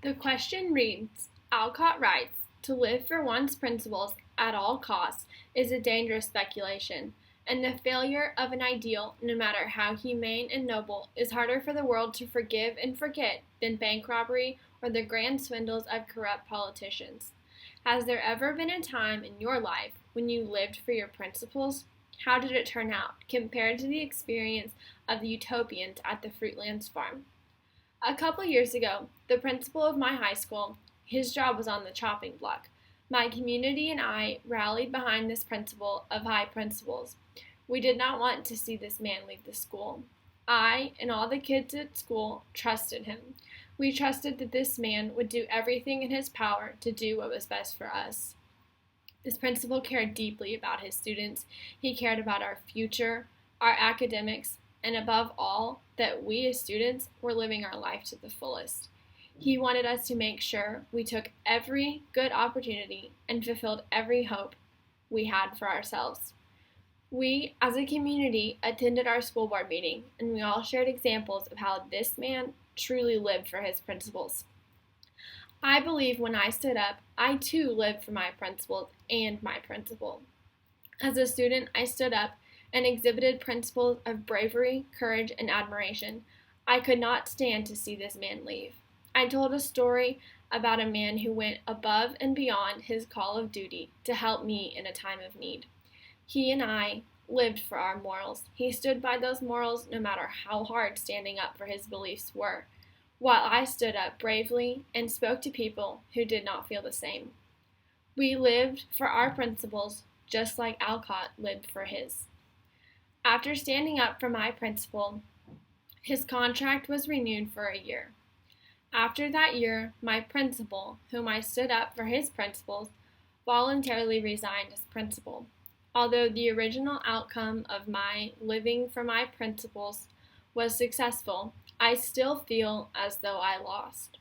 The question reads, Alcott writes, to live for one's principles at all costs is a dangerous speculation, and the failure of an ideal, no matter how humane and noble, is harder for the world to forgive and forget than bank robbery or the grand swindles of corrupt politicians. Has there ever been a time in your life when you lived for your principles? How did it turn out compared to the experience of the utopians at the Fruitlands farm? A couple years ago, the principal of my high school, his job was on the chopping block. My community and I rallied behind this principal of high principles. We did not want to see this man leave the school. I and all the kids at school trusted him. We trusted that this man would do everything in his power to do what was best for us. This principal cared deeply about his students. He cared about our future, our academics, and above all, that we as students were living our life to the fullest. He wanted us to make sure we took every good opportunity and fulfilled every hope we had for ourselves. We, as a community, attended our school board meeting, and we all shared examples of how this man truly lived for his principles. I believe when I stood up, I too lived for my principles and my principle. As a student, I stood up and exhibited principles of bravery, courage, and admiration. I could not stand to see this man leave. I told a story about a man who went above and beyond his call of duty to help me in a time of need. He and I lived for our morals. He stood by those morals no matter how hard standing up for his beliefs were, while I stood up bravely and spoke to people who did not feel the same. We lived for our principles just like Alcott lived for his. After standing up for my principle, his contract was renewed for a year. After that year, my principal, whom I stood up for his principles, voluntarily resigned as principal. Although the original outcome of my living for my principles was successful, I still feel as though I lost.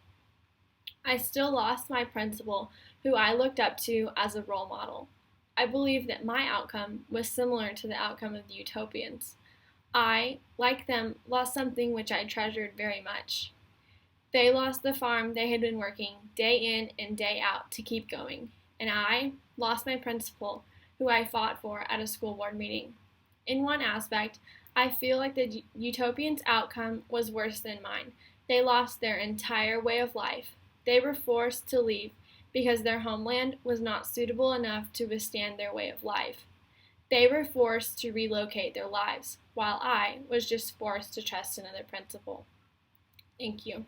I still lost my principal, who I looked up to as a role model. I believe that my outcome was similar to the outcome of the utopians. I, like them, lost something which I treasured very much. They lost the farm they had been working day in and day out to keep going, and I lost my principal, who I fought for at a school board meeting. In one aspect, I feel like the utopians' outcome was worse than mine. They lost their entire way of life. They were forced to leave because their homeland was not suitable enough to withstand their way of life. They were forced to relocate their lives, while I was just forced to trust another principle. Thank you.